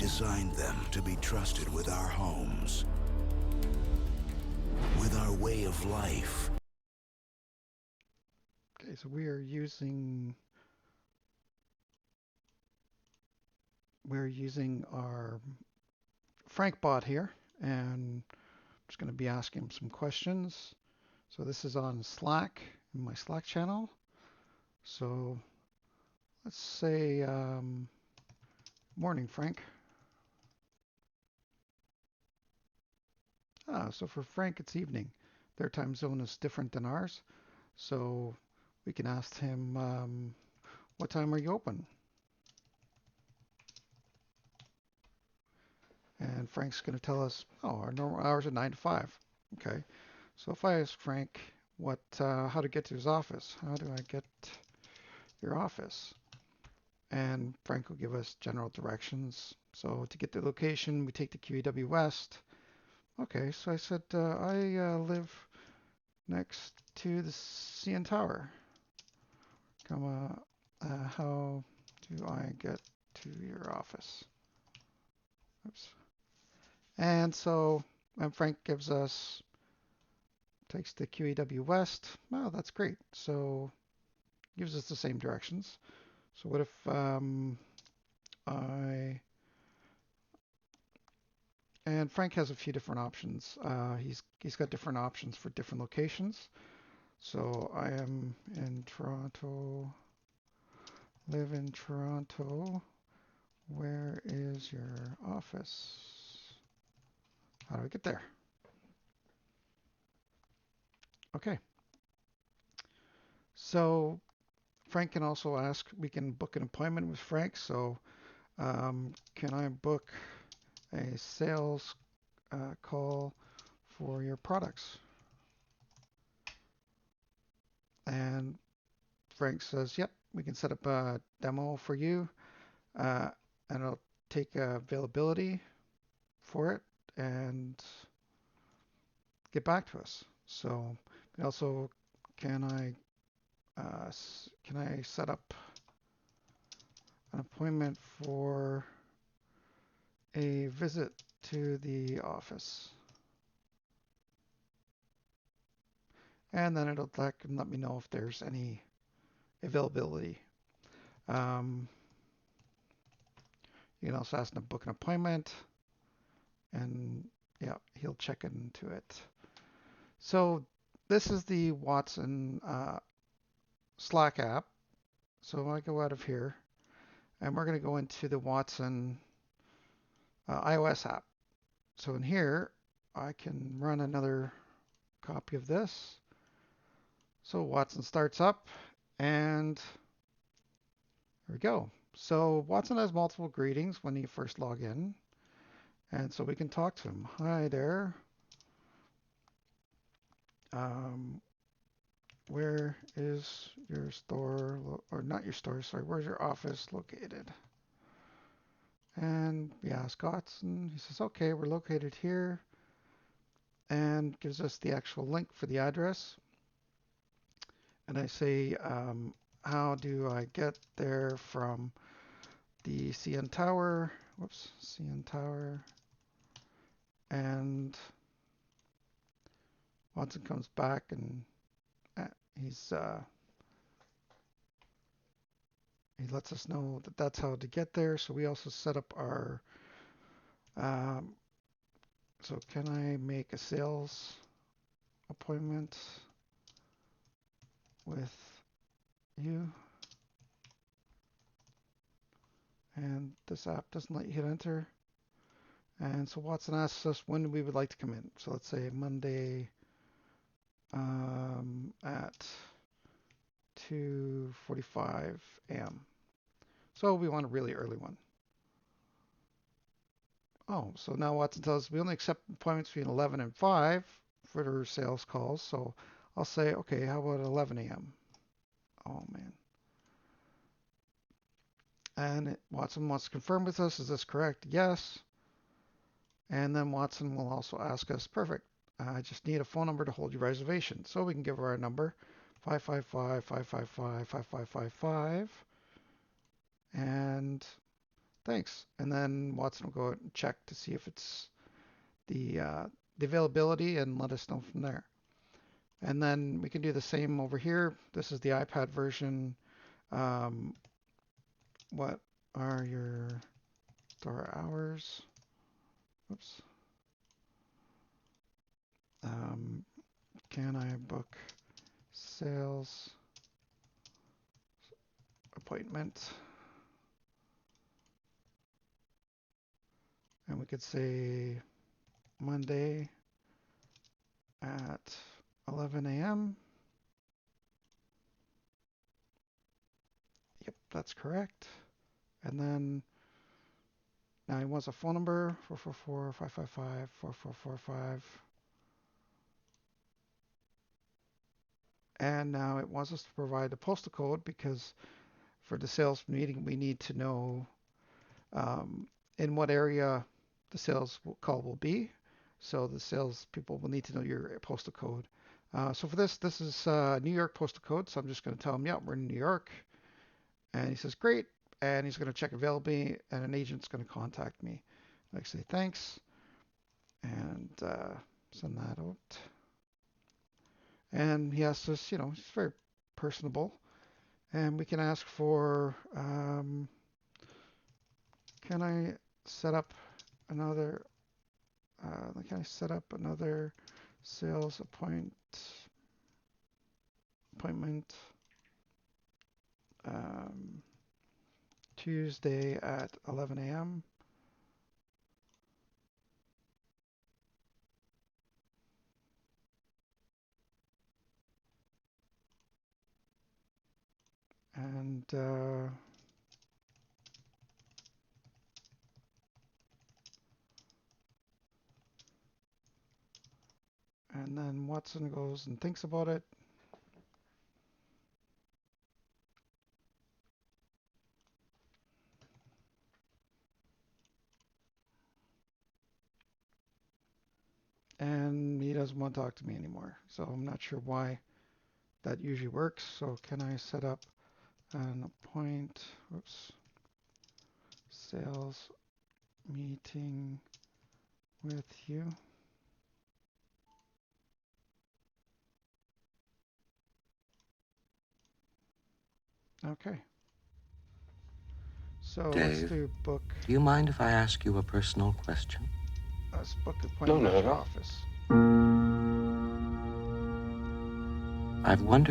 designed them to be trusted with our homes, with our way of life. Okay, so we're using our Frank bot here, and I'm just going to be asking him some questions. So this is on Slack, in my Slack channel. So let's say, morning, Frank. So for Frank, it's evening. Their time zone is different than ours. So we can ask him, what time are you open? And Frank's going to tell us, oh, our normal hours are 9 to 5. Okay. So if I ask Frank how to get to his office, how do I get your office? And Frank will give us general directions. So to get the location, we take the QEW West. Okay, so I said, I live next to the CN Tower. How do I get to your office? Oops. And so Frank takes the QEW West. Wow, that's great. So gives us the same directions. So what if I and Frank has a few different options. He's got different options for different locations. So I am in Toronto, live in Toronto. Where is your office? How do I get there? Okay. So Frank can also ask, we can book an appointment with Frank. So can I book a sales call for your products? And Frank says, yep, we can set up a demo for you, uh, and it'll take availability for it and get back to us. So also, can I set up an appointment for a visit to the office? And then that can let me know if there's any availability. Um, you can also ask him to book an appointment, and yeah, he'll check into it. So this is the Watson Slack app. So I go out of here, and we're going to go into the Watson iOS app. So in here, I can run another copy of this. So Watson starts up, and there we go. So Watson has multiple greetings when you first log in, and so we can talk to him. Hi there. Um, where is your store, or not your store, sorry, where's your office located? And we ask Watson. He says, okay, we're located here, and gives us the actual link for the address. And I say, how do I get there from the CN Tower? Whoops, CN Tower. And Watson comes back, and uh, he's he lets us know that that's how to get there. So we also set up our um, so can I make a sales appointment with you? And this app doesn't let you hit enter. And so Watson asks us when we would like to come in. So let's say Monday at 2:45 a.m. So we want a really early one. Oh, so now Watson tells us we only accept appointments between 11 and 5 for sales calls. So I'll say, okay, how about 11 a.m.? Oh man. And Watson wants to confirm with us, is this correct? Yes. And then Watson will also ask us, perfect, I just need a phone number to hold your reservation. So we can give her our number, 555-555-5555. And thanks. And then Watson will go out and check to see if it's the availability and let us know from there. And then we can do the same over here. This is the iPad version. Um, what are your store hours? Oops. Um, can I book sales appointment? And we could say Monday at 11 a.m. Yep, that's correct. And then now he wants a phone number 444-555-4445. And now it wants us to provide the postal code because for the sales meeting we need to know in what area the sales call will be. So the sales people will need to know your postal code. So for this is New York postal code. So I'm just going to tell him, yeah, we're in New York. And he says, great. And he's going to check availability and an agent's going to contact me. I say, thanks. And send that out. And he asks us, he's very personable. And we can ask for, can I set up another, sales appointment um, Tuesday at 11 a.m. And then Watson goes and thinks about it. And he doesn't want to talk to me anymore. So I'm not sure why that usually works. So can I set up an sales meeting with you? Okay. So let's Dave, do book. do you mind if I ask you a personal question? Let's book No, appointment not at at your all. office. I've wondered